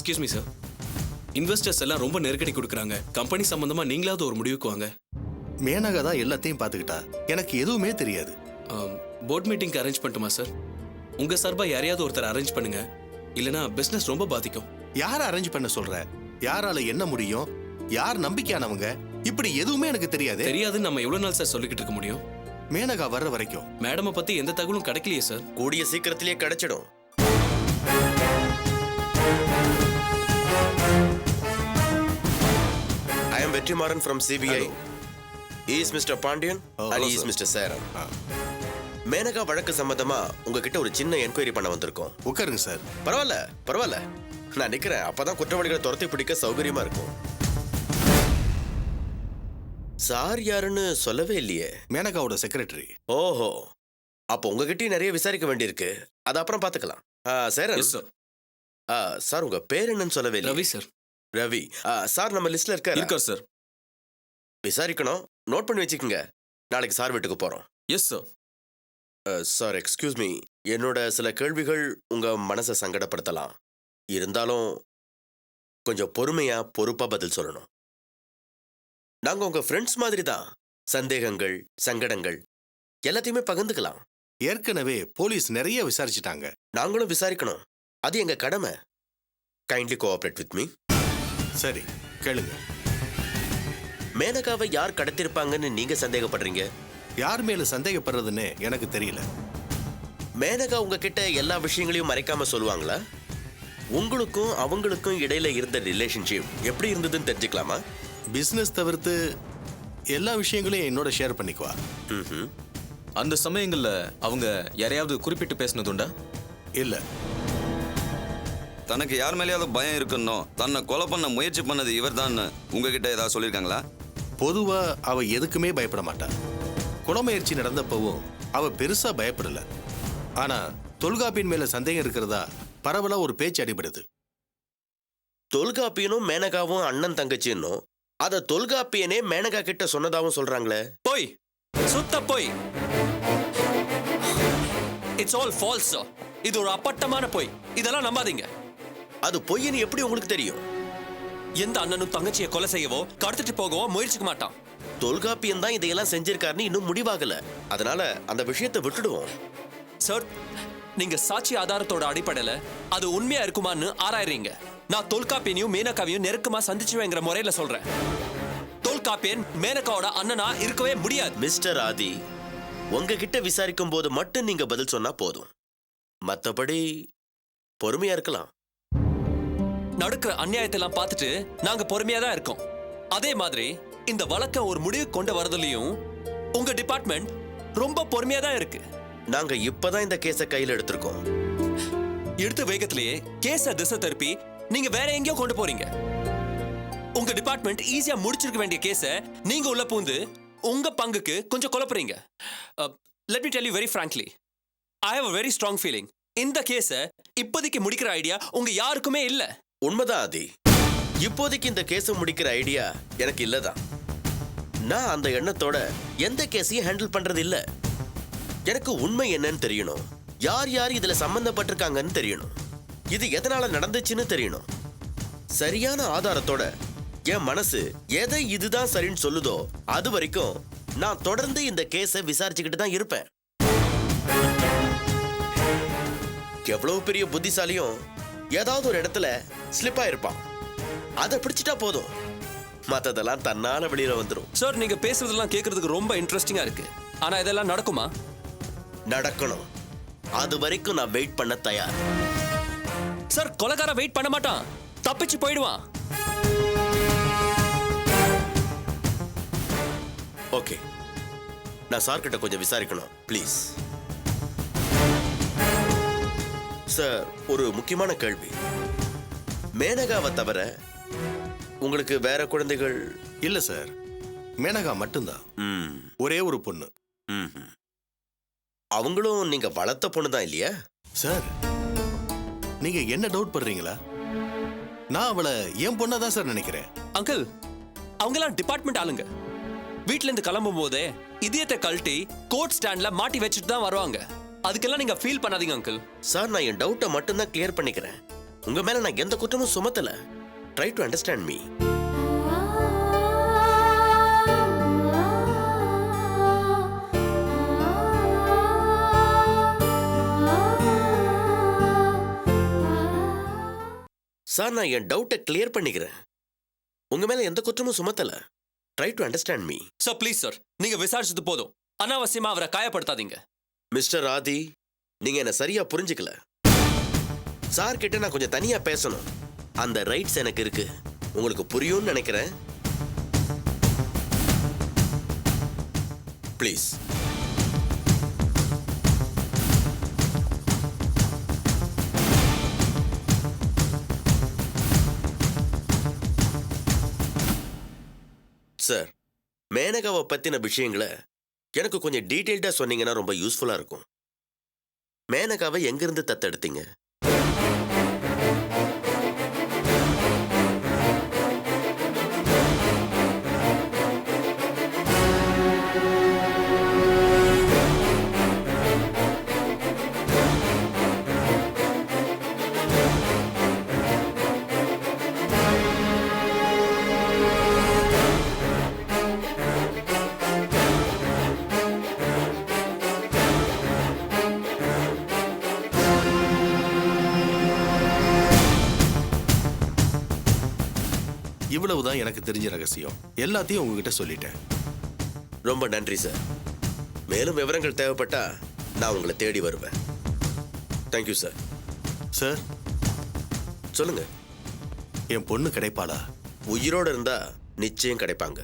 Excuse me sir, investors எல்லாம் ரொம்ப நெருக்கடி கொடுக்குறாங்க. கம்பெனி சம்பந்தமா நீங்களாவது ஒரு முடிவுக்கு வாங்க. மேனகா தான் எல்லாத்தையும் பார்த்துக்கிட்டா, எனக்கு எதுவுமே தெரியாது. போர்ட் மீட்டிங்க்கு அரேஞ்ச் பண்ணட்டுமா சார்? உங்க சார்பா யாரையாவது ஒருத்தர் அரேஞ்ச் பண்ணுங்க, இல்லனா பிசினஸ் ரொம்ப பாதிக்கும். யார அரேஞ்ச் பண்ண சொல்ற? யாரால என்ன முடியும்? யார் நம்பிக்கையானவங்க? இப்படி எதுவுமே எனக்கு தெரியாது. தெரியாதுன்னு நம்ம எவ்வளவு நாள் சார் சொல்லிக்கிட்டு இருக்க முடியும்? மேனகா வர்ற வரைக்கும் மேடமை பத்தி எந்த தகவலும் கிடைக்கலையே சார். கூடிய சீக்கிரத்திலேயே கிடைச்சிடும். I am Vetrimaran from CBI. He is Mr. Pandian and he is Mr. Saran. Maneka வழக்கு சம்பந்தமா உங்ககிட்ட ஒரு சின்ன என்கொயரி பண்ண வந்திருக்கோம். உட்காருங்க சார். பரவாயில்ல பரவாயில்ல, நான் நிக்கிறேன். அப்பதான் குற்றவாளிகளை துரத்தி பிடிக்க சௌகரியமா இருக்கும். சார் யாருன்னு சொல்லவே இல்லையே. மேனகாவோட செக்ரட்டரி. ஓஹோ, அப்போ உங்ககிட்டயும் நிறைய விசாரிக்க வேண்டியிருக்கு. அது அப்புறம் பாத்துக்கலாம். சார் சார் உங்க பேர் என்னன்னு சொல்லவே இல்லை. ரவி சார். ரவி சார் நம்ம லிஸ்ட்ல இருக்கார் சார். விசாரிக்கணும், நோட் பண்ணி வச்சுக்கோங்க. நாளைக்கு சார் வீட்டுக்கு போறோம். Yes sir. Sir excuse me, என்னோட சில கேள்விகள் உங்க மனசை சங்கடப்படுத்தலாம். இருந்தாலும் கொஞ்சம் பொறுமையா பொறுப்பா பதில் சொல்லணும். நாங்க உங்க ஃப்ரெண்ட்ஸ் மாதிரி தான். சந்தேகங்கள் சங்கடங்கள் எல்லாத்தையுமே பகிர்ந்துக்கலாம். ஏற்கனவே போலீஸ் நிறைய விசாரிச்சுட்டாங்க. நாங்களும் விசாரிக்கணும், அது எங்க கடமை. Kindly cooperate with me. சரி கேளுங்க. மேனகாவை யார் கடத்திருப்பாங்கன்னு நீங்க சந்தேகப்படுறீங்க? யார் மேல சந்தேகப்படுறதுன்னு எனக்கு தெரியல. மேனகா உங்ககிட்ட எல்லா விஷயங்களையும் மறைக்காம சொல்லுவாங்களா? உங்களுக்கும் அவங்களுக்கும் இடையில இருந்த ரிலேஷன்ஷிப் எப்படி இருந்ததுன்னு தெரிஞ்சுக்கலாமா? பிசினஸ் தவிர்த்து எல்லா விஷயங்களையும் என்னோட ஷேர் பண்ணிக்குவா. அந்த சமயங்கள்ல அவங்க யாரையாவது குறிப்பிட்டு பேசினதுண்டா? இல்ல. தனக்கு யார் மேலேயாவது பயம் இருக்குன்னோ, தன்னை கொலை பண்ண முயற்சி பண்ணது இவர் தான் உங்ககிட்ட ஏதாவது சொல்லியிருக்காங்களா? பொதுவா அவ எதுக்குமே பயப்பட மாட்டா. கொலை முயற்சி நடந்தப்பவும் அவ பெருசா பயப்படல. ஆனா தொல்காப்பியின் மேல சந்தேகம் இருக்கிறதா பரவலா ஒரு பேச்சு அடிபடுது. தொல்காப்பியனும் மேனகாவும் அண்ணன் தங்கச்சின்னும் அத தொல்காப்பியனே மேனகா கிட்ட சொன்னதாவும் சொல்றாங்களே. போய், சுத்த போய். It's all false sir. இது ஒரு அப்பட்டமான போய். இதெல்லாம் நம்பாதீங்க. அது பொய்ன்னு எப்படி உங்களுக்கு தெரியும்? எந்த அண்ணனும் தங்கச்சியை கொலை செய்யவோ கடத்திட்டு போகவோ முயற்சிக்க மாட்டான். தொல்காப்பியன் தான் இதையெல்லாம் செஞ்சிருக்காருன்னு இன்னும் முடிவாகல. அதனால அந்த விஷயத்தை விட்டுடுவோம். சார், நீங்க சாட்சி ஆதாரத்தோட அடிப்படையில அது உண்மையா இருக்குமான்னு ஆராயறீங்க. நான் தொல்காப்பியனையும் மேனகாவையும் நெருக்கமா சந்திச்சுவேங்கிற முறையில சொல்றேன். தொல்காப்பியன் மேனகாவோட அண்ணனா இருக்கவே முடியாது. மிஸ்டர் ஆதி, உங்ககிட்ட விசாரிக்கும் போது மட்டும் நீங்க பதில் சொன்னா போதும். மத்தபடி பொறுமையா இருக்கலாம். நடக்கிற அநியாயத்தை எல்லாம் பார்த்துட்டு நாங்க பொறுமையா தான் இருக்கோம். அதே மாதிரி இந்த வழக்க ஒரு முடிவு கொண்டு வரதுலயும் உங்க டிபார்ட்மெண்ட் ரொம்ப பொறுமையா தான் இருக்கு. நாங்க இப்பதான் இந்த கேஸை கையில எடுத்திருக்கோம். எடுத்த வேகத்திலேயே கேஸ திசை திருப்பி நீங்க வேற எங்கேயோ கொண்டு போறீங்க. உங்க டிபார்ட்மெண்ட் ஈஸியா முடிச்சிருக்க வேண்டிய கேஸ நீங்க உள்ள பூந்து உங்க பங்குக்கு கொஞ்சம் குழப்பறீங்க. Let me tell you very frankly, I have a very strong feeling. இந்த கேஸ இப்போதைக்கு முடிக்கிற ஐடியா உங்க யாருக்குமே இல்ல. உண்மைதான் ஆதி, இப்போதைக்கு இந்த கேஸை முடிக்கிற ஐடியா எனக்கு இல்லதான். நான் அந்த எண்ணத்தோட எந்த கேஸையும் ஹேண்டில் பண்றது இல்ல. எனக்கு உண்மை என்னன்னு தெரியணும். யார் யார் இதுல சம்பந்தப்பட்டிருக்காங்கன்னு தெரியணும். இது எதனால நடந்துச்சுன்னு தெரியணும். சரியான ஆதாரத்தோட என் மனசு எதை இதுதான் சரின்னு சொல்லுதோ அது வரைக்கும் நான் தொடர்ந்து இந்த கேஸை விசாரிச்சுக்கிட்டு தான் இருப்பேன். எவ்வளவு பெரிய புத்திசாலியும் ஏதாவது ஒரு இடத்துல ஸ்லிப் ஆயிருப்பான். அதை பிடிச்சிட்டா போதும், மத்ததெல்லாம் தன்னால வெளியில வந்துடும். சார், நீங்க பேசுறதெல்லாம் கேட்கறதுக்கு ரொம்ப இன்ட்ரெஸ்டிங்கா இருக்கு. ஆனா இதெல்லாம் நடக்குமா? நடக்கணும். அது வரைக்கும் நான் வெயிட் பண்ண தயார். சார், கொலைகாரன் வெயிட் பண்ண மாட்டான், தப்பிச்சு போயிடுவான். ஓகே, நான் சார் கிட்ட கொஞ்சம் விசாரிக்கணும் ப்ளீஸ். சார், ஒரு முக்கியமான கேள்வி. மேனகாவை தவிர உங்களுக்கு வேற குழந்தைகள்? இல்ல சார், மேனகா மட்டும்தான். ஒரே ஒரு பொண்ணு. அவங்களும் நீங்க வளர்த்த பொண்ணு தான் இல்லையா? சார், நீங்க என்ன டவுட் பண்றீங்களா? நான் அவளை என் பொண்ணா தான் சார் நினைக்கிறேன். அங்கிள், அவங்கெல்லாம் டிபார்ட்மெண்ட் ஆளுங்க. வீட்ல இருந்து கிளம்பும் போதே இதயத்தை கழட்டி கோர்ட் ஸ்டாண்ட்ல மாட்டி வச்சுட்டு தான் வருவாங்க. அதுக்கெல்லாம் நீங்க ஃபீல் பண்ணாதீங்க அங்கிள். சார், நான் என் டவுட்டை மட்டும்தான் கிளியர் பண்ணிக்கிறேன். உங்க மேல நான் எந்த குற்றமும் சுமத்தல. Try to understand me. Sir, நான் என் டவுட்டை கிளியர் பண்ணிக்கிறேன். உங்க மேல எந்த குற்றமும் சுமத்தல. Try to understand me. Sir please sir, நீங்க விசாரிச்சது போதும். அனாவசியமா அவரை காயப்படுத்தாதீங்க. மிஸ்டர் ஆதி, நீங்க என்ன சரியா புரிஞ்சுக்கல. சார் கிட்ட நான் கொஞ்சம் தனியா பேசணும். அந்த ரைட்ஸ் எனக்கு இருக்கு. உங்களுக்கு புரியும்னு நினைக்கிறேன். ப்ளீஸ். சார், மேனகாவை பத்தின விஷயங்களை எனக்கு கொஞ்சம் டீட்டெயில்டா சொன்னீங்கன்னா ரொம்ப யூஸ்ஃபுல்லா இருக்கும். மேனகாவை எங்கிருந்து தத்தெடுத்தீங்க? இவ்வளவுதான் எனக்கு தெரிஞ்ச ரகசியம். எல்லாத்தையும் உங்ககிட்ட சொல்லிட்டேன். ரொம்ப நன்றி சார். மேலும் விவரங்கள் தேவைப்பட்டா நான் உங்களை தேடி வருவேன். Thank you sir. சார், சொல்லுங்க. என் பொண்ணு கிடைப்பாளா? உயிரோட இருந்தா நிச்சயம் கிடைப்பாங்க.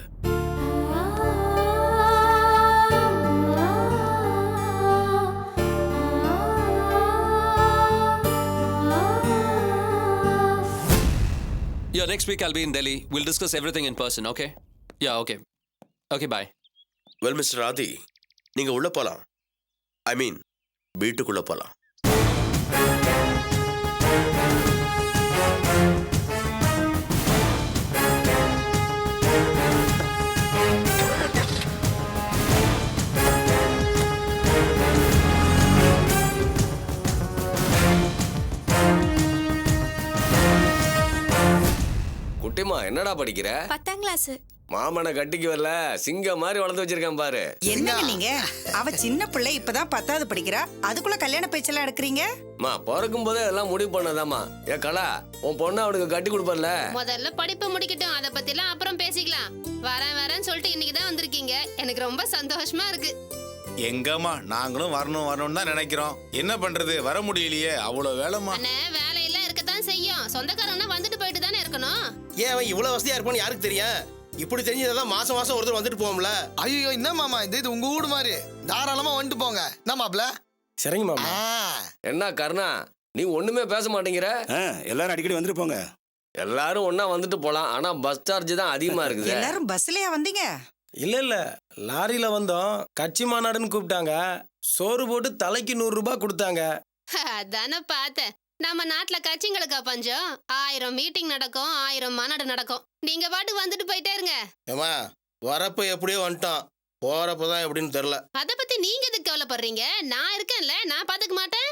Yeah, next week I'll be in Delhi. We'll discuss everything in person, okay? Yeah, okay. Okay, bye. Well mister Adhi, நீங்க உள்ள போலாம். ஐ மீன் வீட்டுக்குள்ள போலாம். குட்டிமா, என்னடா படிக்கிற? 10ஆம் கிளாஸ். மாமனை கட்டிக்கு வரல, சிங்கம் மாதிரி வளர்ந்து வச்சிருக்கான் பாரு. என்னங்க நீங்க? அவ சின்ன பிள்ளை, இப்பதான் 10வது படிக்கிறா. அதுக்குள்ள கல்யாண பேச்செல்லாம் எடுக்கிறீங்க? மா, பிறக்கும் போதே எல்லாம் முடிவு பண்ணதாமா. ஏ கலா, உன் பொண்ணு அவனுக்கு கட்டி கொடுப்பல. முதல்ல படிப்பு முடிக்கட்டும், அத பத்தி எல்லாம் அப்புறம் பேசிக்கலாம். வரேன்னு சொல்லிட்டு இன்னைக்கு தான் வந்திருக்கீங்க. எனக்கு ரொம்ப சந்தோஷமா இருக்கு. எங்கம்மா, நாங்களும் வரணும் தான் நினைக்கிறோம். என்ன பண்றது, வர முடியலையே, அவ்வளவு வேலைமா. அண்ணே, வேலையெல்லாம் இருக்கத்தான் செய்யும். சொந்தக்காரங்கன்னா வந்துட்டு போயிட்டு தானே இருக்கணும். ஏன் அவன் இவ்வளவு வசதியா இருப்பான்னு யாருக்கு தெரியும்? இப்படி தெரிஞ்சதான் மாசம் மாசம் ஒருத்தர் வந்துட்டு போவோம்ல. ஐயோ, என்ன மாமா இது உங்க வீடு மாதிரி. தாராளமா வந்துட்டு போங்க. என்ன மாப்ள? சரிங்க மாமா. என்ன கருணா, நீ ஒண்ணுமே பேச மாட்டேங்கிற? எல்லாரும் அடிக்கடி வந்துட்டு போங்க. எல்லாரும் ஒன்னா வந்துட்டு போலாம். ஆனா பஸ் சார்ஜ் தான் அதிகமா இருக்குது. எல்லாரும் பஸ்லயா வந்தீங்க? இல்ல லாரியில வந்தோம். கட்சி மாநாடுன்னு கூப்பிட்டாங்க. சோறு போட்டு தலைக்கு 100 ரூபாய் கொடுத்தாங்க. அதானே பார்த்தேன். நம்ம நாட்டுல கட்சிங்களுக்கா பஞ்சம்? 1000 மீட்டிங் நடக்கும், 1000 மாநாடு நடக்கும். நீங்க பாட்டு வந்துட்டு போயிட்டே இருங்க. ஏமா, வரப்ப எப்படியோ வந்துட்டான், போறப்பதான் எப்படின்னு தெரியல. அத பத்தி நீங்க எதுக்கு கவலைப்படுறீங்க? நான் இருக்கேன்ல, நான் பாத்துக்க மாட்டேன்.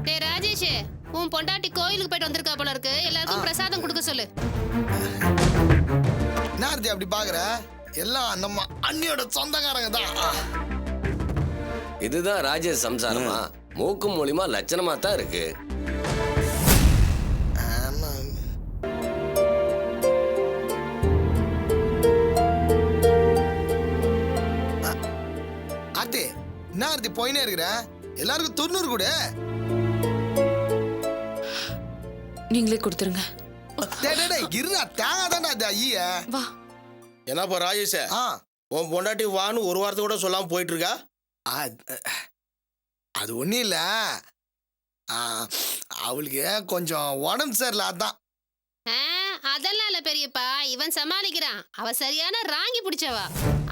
டேய் ராஜேஷ், உன் பொண்டாட்டி கோயிலுக்கு போயிட்டு வந்திருக்கா போல இருக்கு. எல்லாருக்கும் பிரசாதம் கொடுக்க சொல்லு. நார்த்தி அப்படி பாக்குற? எல்லாம் நம்ம அண்ணியோட சொந்தக்காரங்க தான். இதுதான் ராஜேஷ் சம்சாரமா? மூக்கு மூலியமா லட்சணமா தான் இருக்கு. ஆர்த்தி, என்ன ஆர்த்தி போயினே இருக்கிற? எல்லாருக்கும் 90 கூட. நீங்களே கொடுத்துருங்க. இருடா, தேங்காய் தான்டா அது. ஐயா வா. என்னப்பா ராஜேஷ், உன் பொண்டாட்டி வான்னு ஒரு வாரத்தை கூட சொல்லாம போயிட்டு இருக்கா? அது ஒன்றும் இல்லை, அவளுக்கு கொஞ்சம் உடம்பு சரியில்லை, அதான். அதெல்லாம் இல்ல பெரியப்பா, இவன் சமாளிக்கிறான். அவ சரியான ராங்கி பிடிச்சவா.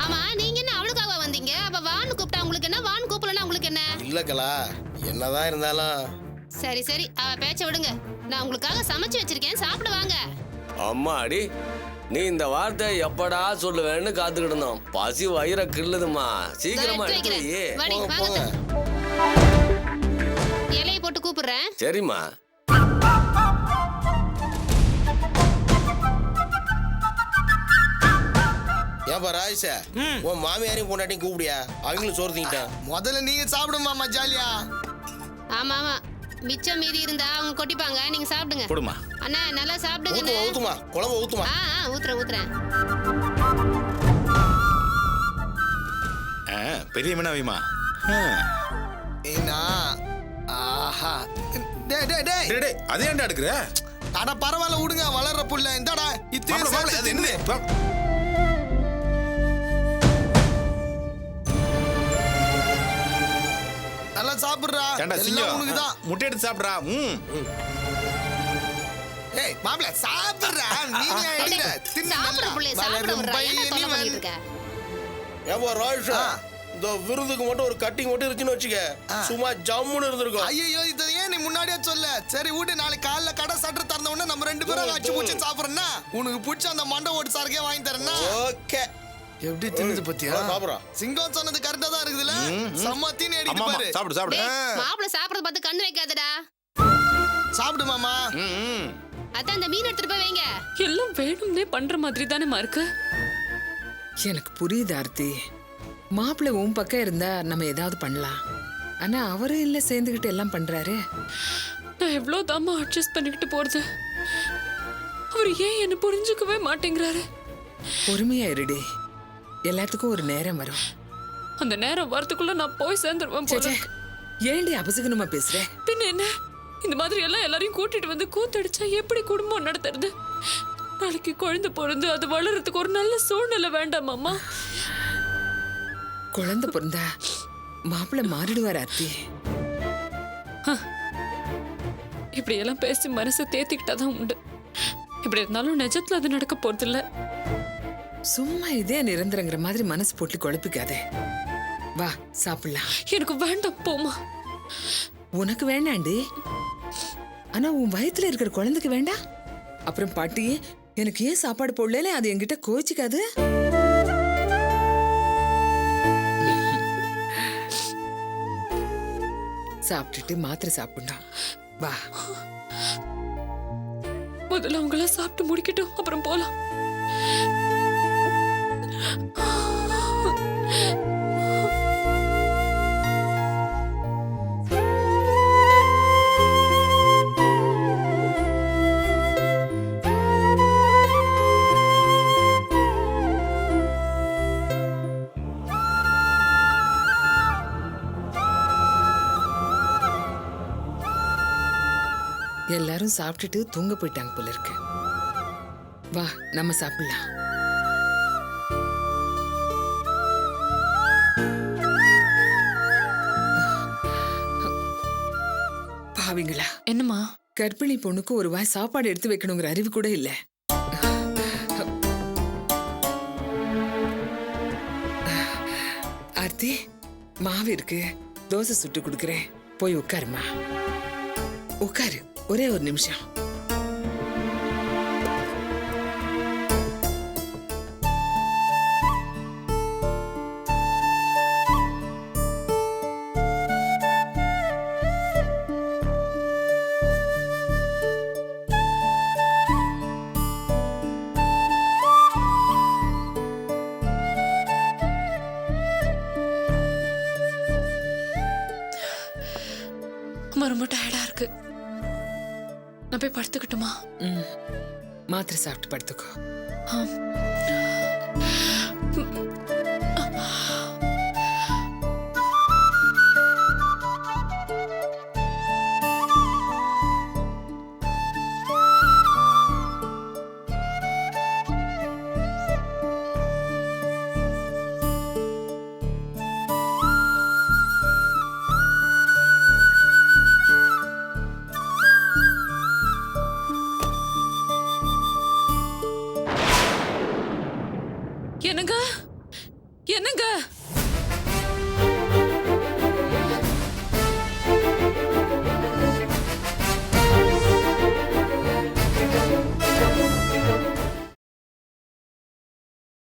ஆமா, நீங்க என்ன அவளுக்காக வந்தீங்க? அவ வான்னு கூப்பிட்டா உங்களுக்கு என்ன, வான்னு கூப்பிடலாம் உங்களுக்கு என்ன? இல்ல கலா, என்னதான் இருந்தாலும். சரி சரி, அவ பேச்ச விடுங்க. நான் உங்களுக்காக சமைச்சு வச்சிருக்கேன், சாப்பிட வாங்க. அம்மாடி, நீ இந்த வார்த்தை எப்படா சொல்லுவேன்னு காத்துக்கிட்டு இருந்தோம். பசி வயிற கிள்ளுதுமா. சீக்கிரமா எடுத்து. வாங்க. இலையை போட்டு கூப்பிடுறேன். சரிம்மா. ஏன்பா ராஜேஷ, உன் மாமியாரையும் பொண்டாட்டியும் கூப்பிடியா? அவங்களும் சோறு திங்கிட்டான். முதல்ல நீங்க சாப்பிடுமாமா ஜாலியா. ஆமா ஆமா, மிச்சம் மீதி இருந்தா அவங்க கொட்டிப்பாங்க, நீங்க சாப்பிடுங்க. கொடுமா. அண்ணா நல்லா சாப்பிடுங்க. ஊத்துமா, குழம்பு ஊத்துமா. ஊத்துறேன். பெரிய மீனாவிமா. ஏன்னா ஆஹா. டேய் டேய் டேய் டேய் அதே ஏன்டா எடுக்குற? அட பரவாயில்ல விடுங்க, வளர்ற புள்ள. இந்தாடா அது என்ன? நல்லா சாப்பிடுறா. ஏன்டா எல்லாம் சிங்கம்? உனக்கு தான். முட்டை எடுத்து சாப்பிடுறா. ஏய் மாப்ள சாப்பிடுறா. நீங்க எடுங்க. தின்னு சாப்பிட நல்லா. புள்ளைய சாப்பிட வளரும் விடுறா. என்ன பையன் தொலை இவன். பண்ணிட்டு இருக்க? ஏன்பா ராஜேஷா, இந்த விருதுக்கு மட்டும் ஒரு கட்டிங் மட்டும் இருந்துச்சுன்னு வச்சுக்க, சும்மா ஜம்முன்னு இருந்திருக்கும். ஐயோ இதை ஏன் நீ முன்னாடியே சொல்ல? சரி விடு, நாளைக்கு காலைல கடை சட்டர் திறந்த உடனே நம்ம 2 பேரும் அச்சு பூச்சி சாப்பிடுறேன்னா உனக்கு பிடிச்ச அந்த மண்டை ஓட்டு சாருக்கே வாங்கி தரேன்னா. ஓகே. எப்படி தின்னுது பத்தியா? சாப்பிடுறா. சிங்கம் சொன்னது கரெக்டா தான் இருக்குதுல. சம்மத்தின்னு அடிக்கிட்டு ஆமா பாரு. சாப்பிடு சாப்பிடு. டேய், மாப்பிள சாப்பிடறத பார்த்து கண்ணு வைக்காதடா. சாப்பிடு மாமா. அதான் அந்த மீன் எடுத்துட்டு போய் வைங்க. எல்லாம் வேணும்னே பண்ற மாதிரி தானேமா இருக்கு. எனக்கு புரியுது ஆர்த்தி. மாப்பிள்ளை உன் பக்கம் இருந்தா நம்ம ஏதாவது பண்ணலாம். ஆனா அவரும் இல்ல சேர்ந்துகிட்டு எல்லாம் பண்றாரு. நான் எவ்வளவு தாமா அட்ஜஸ்ட் பண்ணிக்கிட்டு போறது. அவர் ஏன் என்ன புரிஞ்சுக்கவே மாட்டேங்கிறாரு. பொறுமையா இருடி, எல்லாத்துக்கும் ஒரு நேரம் வரும். அந்த நேரம் வரதுக்குள்ள நான் போய் சேர்ந்துருவேன் போல. ஏண்டி அபசகனமா பேசுற? பின்ன என்ன, இந்த மாதிரி எல்லாம் எல்லாரையும் கூட்டிட்டு வந்து கூத்தடிச்சா எப்படி குடும்பம் நடத்துறது? நாளைக்கு குழந்தை பிறந்து அது வளர்றதுக்கு ஒரு நல்ல சூழ்நிலை வேண்டாம் அம்மா. குழந்தை பிறந்தா மாப்பிள்ளை மாறிடுவார் ஆர்த்தி. இப்படி எல்லாம் பேசி மனசை தேத்திக்கிட்டாதான் உண்டு. இப்படி இருந்தாலும் நிஜத்துல அது நடக்க போறது இல்ல. சும்மா இதே நிரந்தரங்கிற மாதிரி மனசு போட்டு குழப்பிக்காதே. வா சாப்பிடலாம். எனக்கு வேண்டாம், போமா. உனக்கு வேண்டாண்டி, ஆனா உன் வயித்துல இருக்கிற குழந்தைக்கு வேண்டாம். அப்புறம் பாட்டி எனக்கு ஏன் சாப்பாடு போடல, அது என்கிட்ட கோச்சிக்காது. சாப்பிட்டுட்டு மாத்திரை சாப்பிடணும். வா. முதல்ல அவங்கள சாப்பிட்டு முடிக்கட்டும், அப்புறம் போலாம். எல்லாரும் சாப்பிட்டுட்டு தூங்க போயிட்டாங்க போல இருக்கு. வா நம்ம சாப்பிடலாம். பாவிங்களா, என்னம்மா? கர்ப்பிணி பொண்ணுக்கு ஒரு வாய் சாப்பாடு எடுத்து வைக்கணுங்கிற அறிவு கூட இல்ல. ஆர்த்தி, மாவு இருக்கு, தோசை சுட்டு கொடுக்குறேன், போய் உட்காருமா. உட்காரு, ஒரே ஒரு நிமிஷம். ரொம்ப டயர்டா இருக்கு, நான் போய் படுத்துக்கிட்டுமா? மாத்திரை சாப்பிட்டு படுத்துக்கோ. என்னங்க என்னங்க